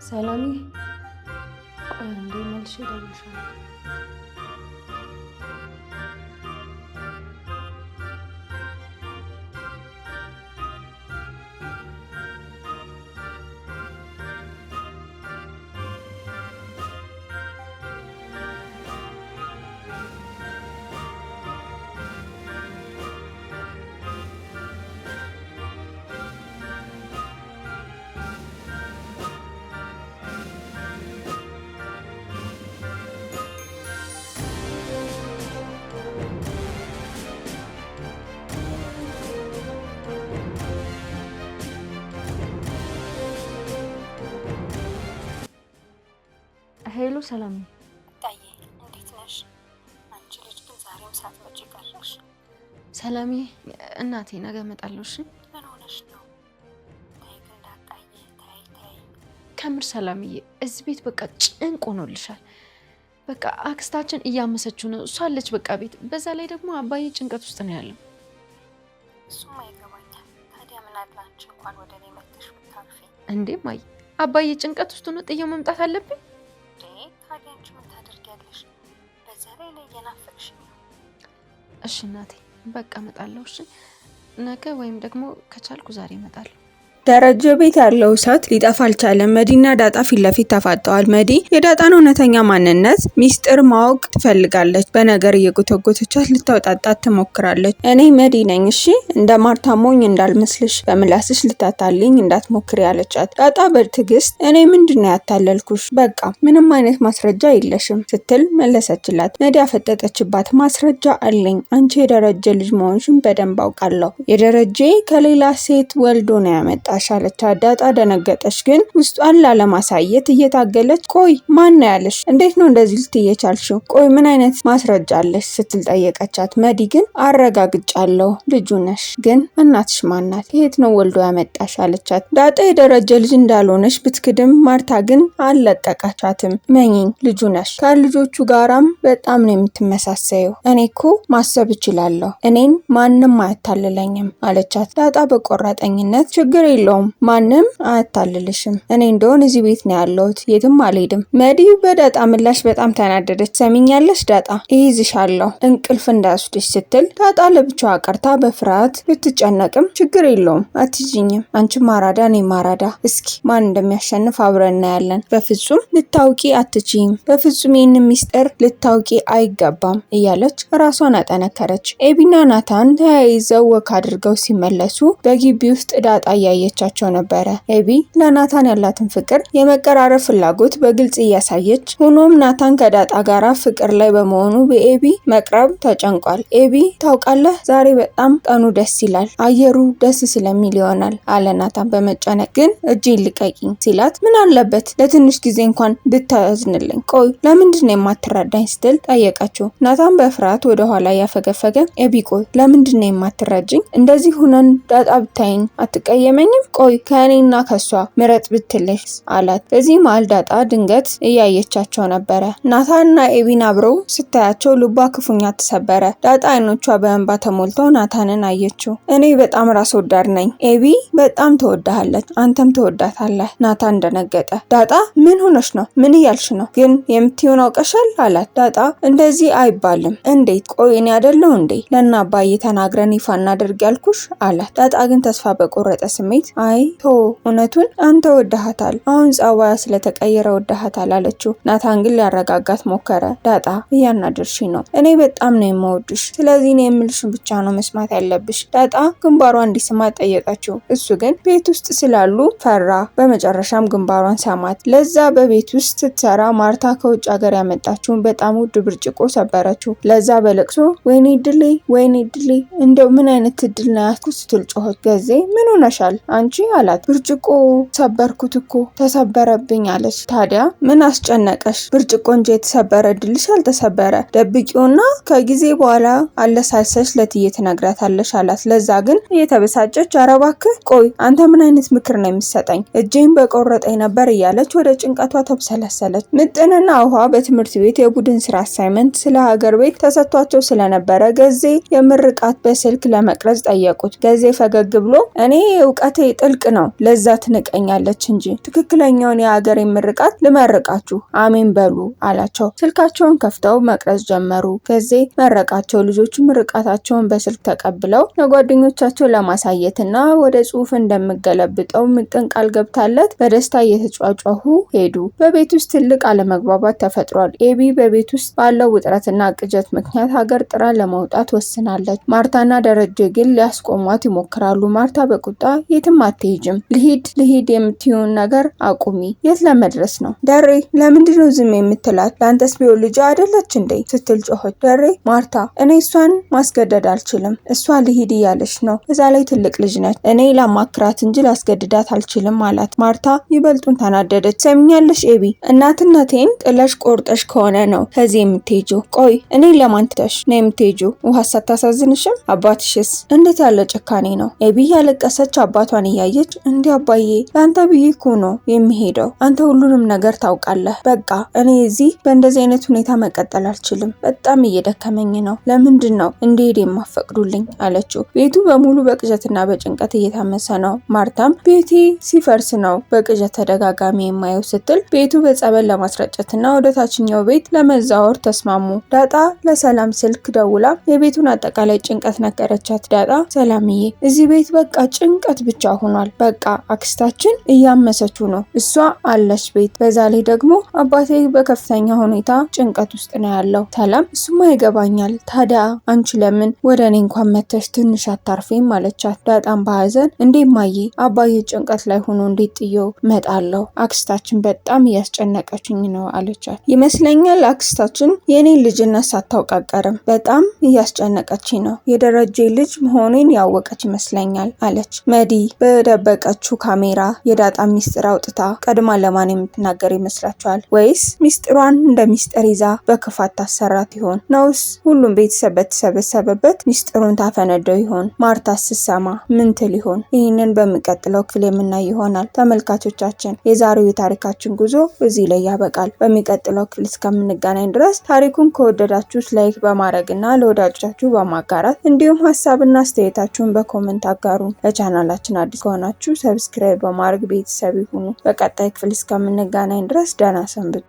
ሰላም ቆይ እንዴ መልሼ እደውልልሻለሁ። ሄሎ ሰላም ታዬ እንዴት ነሽ? አንቺ ልጅ ግን ዛሬም ሳትመጪ ቀረሽ። ሰላም እናቴ ነገ እመጣለሁ። እሺ ምን ሆነሽ ነው? ተይ ግን እንዳጣዬ ተይ። ከምር ሰላምዬ እዚህ ቤት በቃ ጭንቅ ሆኖልሻል። በቃ አክስታችን እያመሰችው ነው። እሷ አለች በቃ ቤት። በዛ ላይ ደግሞ አባዬ ጭንቀት ውስጥ ነው ያለው። እሱማ ይገባኛል። ታዲያ ምን አለ አንቺ እንኳን ወደ እኔ መጥተሽ ብታርፊ። እንዴ ማይ አባዬ ጭንቀት ውስጥ ነው። ጥዬው መምጣት አለብኝ። ታዲያ አንቺ ምን ታደርጊያለሽ? በዛ ላይ እየናፈቅሽኝ ነው። እሺ እናቴ በቃ እመጣለሁ። እሺ ነገ ወይም ደግሞ ከቻልኩ ዛሬ እመጣለሁ። ደረጀ ቤት ያለው እሳት ሊጠፋ አልቻለም። መዲና ዳጣ ፊት ለፊት ተፋጠዋል። መዲ የዳጣን እውነተኛ ማንነት ሚስጥር ማወቅ ትፈልጋለች። በነገር እየጎተጎተቻት ልታወጣጣት ትሞክራለች። እኔ መዲ ነኝ፣ እሺ እንደ ማርታ ሞኝ እንዳልመስልሽ፣ በምላስሽ ልታታልኝ እንዳትሞክሪ ያለቻት። ዳጣ በትዕግስት እኔ ምንድነው ያታለልኩሽ? በቃ ምንም አይነት ማስረጃ የለሽም ስትል መለሰችላት። መዲ አፈጠጠችባት። ማስረጃ አለኝ፣ አንቺ የደረጀ ልጅ መሆንሽን በደንብ አውቃለሁ። የደረጀ ከሌላ ሴት ወልዶ ነው ያመጣ አለቻት። ዳጣ ደነገጠች፣ ግን ውስጧን ላለማሳየት እየታገለች ቆይ ማን ነው ያለሽ? እንዴት ነው እንደዚህ ልትይ የቻልሽው? ቆይ ምን አይነት ማስረጃ አለሽ ስትል ጠየቀቻት። መዲ ግን አረጋግጫለሁ ልጁ ነሽ፣ ግን እናትሽ ማናት? ከየት ነው ወልዶ ያመጣሽ አለቻት። ዳጣ የደረጀ ልጅ እንዳልሆነች ብትክድም ማርታ ግን አልለቀቀቻትም። መኝኝ ልጁ ነሽ፣ ከልጆቹ ጋራም በጣም ነው የምትመሳሰየው። እኔ እኮ ማሰብ እችላለሁ፣ እኔን ማንም አያታልለኝም አለቻት። ዳጣ በቆራጠኝነት ችግር የለውም ማንም አያታልልሽም፣ እኔ እንደሆን እዚህ ቤት ነው ያለሁት፣ የትም አልሄድም። መዲ በዳጣ ምላሽ በጣም ተናደደች። ሰሚኛለሽ ዳጣ እይዝሻለሁ እንቅልፍ እንዳያስወስድሽ ስትል ዳጣ ለብቻዋ ቀርታ በፍርሃት ብትጨነቅም ችግር የለውም አትይዥኝም፣ አንቺ ማራዳ እኔ ማራዳ፣ እስኪ ማን እንደሚያሸንፍ አብረን እናያለን። በፍጹም ልታውቂ አትችይም፣ በፍጹም ይህን ሚስጥር ልታውቂ አይገባም እያለች ራሷን አጠነከረች። ኤቢና ናታን ተያይዘው ወክ አድርገው ሲመለሱ በግቢ ውስጥ ዳጣ እያየቻቸው ነበረ። ኤቢ ለናታን ያላትን ፍቅር የመቀራረብ ፍላጎት በግልጽ እያሳየች፣ ሆኖም ናታን ከዳጣ ጋራ ፍቅር ላይ በመሆኑ በኤቢ መቅረብ ተጨንቋል። ኤቢ ታውቃለህ ዛሬ በጣም ቀኑ ደስ ይላል፣ አየሩ ደስ ስለሚል ይሆናል አለ ናታን በመጨነቅ። ግን እጄን ልቀቂኝ ሲላት ምን አለበት ለትንሽ ጊዜ እንኳን ብታዝንልኝ፣ ቆይ ለምንድን ነው የማትረዳኝ ስትል ጠየቀችው። ናታን በፍርሃት ወደ ኋላ ያፈገፈገ፣ ኤቢ ቆይ ለምንድን ነው የማትረጅኝ? እንደዚህ ሁነን ዳጣ ብታይኝ አትቀየመኝም? ቆይ ከእኔና ከሷ ምረጥ ብትልሽ አላት። በዚህ መሃል ዳጣ ድንገት እያየቻቸው ነበረ። ናታንና ኤቢን አብረው ስታያቸው ልቧ ክፉኛ ተሰበረ። ዳጣ አይኖቿ በእንባ ተሞልተው ናታንን አየችው። እኔ በጣም ራስ ወዳድ ነኝ፣ ኤቢ በጣም ትወዳሃለች፣ አንተም ትወዳታለህ። ናታን ደነገጠ። ዳጣ ምን ሆነሽ ነው? ምን እያልሽ ነው? ግን የምትሆን አውቀሻል አላት። ዳጣ እንደዚህ አይባልም። እንዴት? ቆይ እኔ አይደለሁ እንዴ ለና አባዬ ተናግረን ይፋ እናደርግ ያልኩሽ አላት። ዳጣ ግን ተስፋ በቆረጠ ስሜት አይ ቶ እውነቱን አንተ ወደሃታል፣ አሁን ጸባያ ስለተቀየረ ወደሃታል አለችው። ናታን ግን ሊያረጋጋት ሞከረ። ዳጣ እያናደርሽ ነው፣ እኔ በጣም ነው የምወድሽ፣ ስለዚህ እኔ የምልሽን ብቻ ነው መስማት ያለብሽ። ዳጣ ግንባሯን እንዲስማት ጠየቀችው። እሱ ግን ቤት ውስጥ ስላሉ ፈራ። በመጨረሻም ግንባሯን ሳማት። ለዛ በቤት ውስጥ ስትሰራ ማርታ ከውጭ ሀገር ያመጣችውን በጣም ውድ ብርጭቆ ሰበረችው። ለዛ በለቅሶ ወይኔ ድሌ ወይኔ ድሌ፣ እንደው ምን አይነት እድል ነው ያስኩት ስትል ጮኸች። ገዜ ምን ሆነሻል አንቺ አላት። ብርጭቆ ሰበርኩት እኮ ተሰበረብኝ አለች። ታዲያ ምን አስጨነቀሽ? ብርጭቆ እንጂ የተሰበረ ድልሽ አልተሰበረ፣ ደብቂውና ከጊዜ በኋላ አለሳልሰሽ ለትዬ ትነግራታለሽ አላት። ለዛ ግን እየተበሳጨች ኧረ እባክህ ቆይ አንተ ምን አይነት ምክር ነው የሚሰጠኝ? እጄን በቆረጠኝ ነበር እያለች ወደ ጭንቀቷ ተብሰለሰለች። ምጥንና ውሃ በትምህርት ቤት የቡድን ስራ አሳይመንት ስለ ሀገር ቤት ተሰጥቷቸው ስለነበረ ገዜ የምርቃት በስልክ ለመቅረጽ ጠየቁት። ገዜ ፈገግ ብሎ እኔ እውቀቴ ጥልቅ ነው፣ ለዛ ትንቀኛለች እንጂ ትክክለኛውን የሀገር ምርቃት ልመርቃችሁ አሜን በሉ አላቸው። ስልካቸውን ከፍተው መቅረጽ ጀመሩ። ከዚህ መረቃቸው። ልጆቹ ምርቃታቸውን በስልክ ተቀብለው ለጓደኞቻቸው ለማሳየትና ወደ ጽሑፍ እንደምገለብጠው ምጥን ቃል ገብታለት በደስታ እየተጫጫሁ ሄዱ። በቤት ውስጥ ትልቅ አለመግባባት ተፈጥሯል። ኤቢ በቤት ውስጥ ባለው ውጥረትና ቅጀት ምክንያት ሀገር ጥራ ለመውጣት ወስናለች። ማርታና ደረጀ ግን ሊያስቆሟት ይሞክራሉ። ማርታ በቁጣ የትም አትሄጂም፣ ልሂድ የምትይውን ነገር አቁሚ። የት ለመድረስ ነው? ደሬ ለምንድነው ዝም የምትላት? ለአንተስ ቢሆን ልጅ አይደለች እንዴ? ስትል ጮኸች። ደሬ ማርታ፣ እኔ እሷን ማስገደድ አልችልም። እሷ ልሂድ እያለች ነው። እዛ ላይ ትልቅ ልጅ ነች። እኔ ላማክራት እንጂ ላስገድዳት አልችልም አላት። ማርታ ይበልጡን ተናደደች። ሰምኛለሽ ኤቢ፣ እናትነቴን ጥለሽ ቆርጠሽ ከሆነ ነው ከዚህ የምትሄጂው። ቆይ እኔ ለማን ትተሽ ነው የምትሄጂው? ውሃ ሳታሳዝንሽም? አባትሽስ እንዴት ያለ ጭካኔ ነው? ኤቢ ያለቀሰች አባቷን እያየች እንዲህ አባዬ፣ ለአንተ ብዬ እኮ ነው የሚሄደው። አንተ ሁሉንም ነገር ታውቃለህ። በቃ እኔ እዚህ በእንደዚህ አይነት ሁኔታ መቀጠል አልችልም። በጣም እየደከመኝ ነው። ለምንድን ነው እንዲሄድ የማፈቅዱልኝ? አለችው። ቤቱ በሙሉ በቅዠትና በጭንቀት እየታመሰ ነው። ማርታም ቤቴ ሲፈርስ ነው በቅዠት ተደጋጋሚ የማየው ስትል ቤቱ በጸበል ለማስረጨትና ወደ ታችኛው ቤት ለመዛወር ተስማሙ። ዳጣ ለሰላም ስልክ ደውላ የቤቱን አጠቃላይ ጭንቀት ነገረቻት። ዳጣ ሰላምዬ፣ እዚህ ቤት በቃ ጭንቀት ብቻ ሆኗል። በቃ አክስታችን እያመሰችው ነው። እሷ አለች ቤት፣ በዛ ላይ ደግሞ አባቴ በከፍተኛ ሁኔታ ጭንቀት ውስጥ ነው ያለው። ሰላም እሱማ ይገባኛል። ታዲያ አንቺ ለምን ወደ እኔ እንኳን መተሽ ትንሽ አታርፊም? አለቻት። ዳጣም በሀዘን እንዴ ማዬ፣ አባዬ ጭንቀት ላይ ሆኖ እንዴት ጥዬው መጣለው? አክስታችን በጣም እያስጨነቀችኝ ነው አለቻት። ይመስለኛል አክስታችን የኔን ልጅነት ሳታውቅ አትቀርም። በጣም እያስጨነቀችኝ ነው። የደረጀ ልጅ መሆኔን ያወቀች ይመስለኛል አለች። መዲ በደበቀችው ካሜራ የዳጣ ሚስጥር አውጥታ ቀድማ ለማን የምትናገር ይመስላችኋል? ወይስ ሚስጥሯን እንደ ሚስጥር ይዛ በክፋት ታሰራት ይሆን? ነውስ ሁሉም ቤተሰብ በተሰበሰበበት ሚስጥሩን ታፈነደው ይሆን? ማርታ ስትሰማ ምን ትል ይሆን? ይህንን በሚቀጥለው ክፍል የምናይ ይሆናል። ተመልካቾቻችን የዛሬው የታሪካችን ጉዞ እዚህ ላይ ያበቃል። በሚቀጥለው ክፍል እስከምንገናኝ ድረስ ታሪኩን ከወደዳችሁት ላይክ በማድረግና ለወዳጆቻችሁ በማጋራት እንዲሁም ሀሳብና አስተያየታችሁን በኮሜንት አጋሩን። ለቻናላችን አዲስ ከሆናችሁ ሰብስክራይብ በማድረግ ቤተሰብ ይሁኑ። በቀጣይ ክፍል እስከምንገናኝ ድረስ ደህና ሰንብቱ።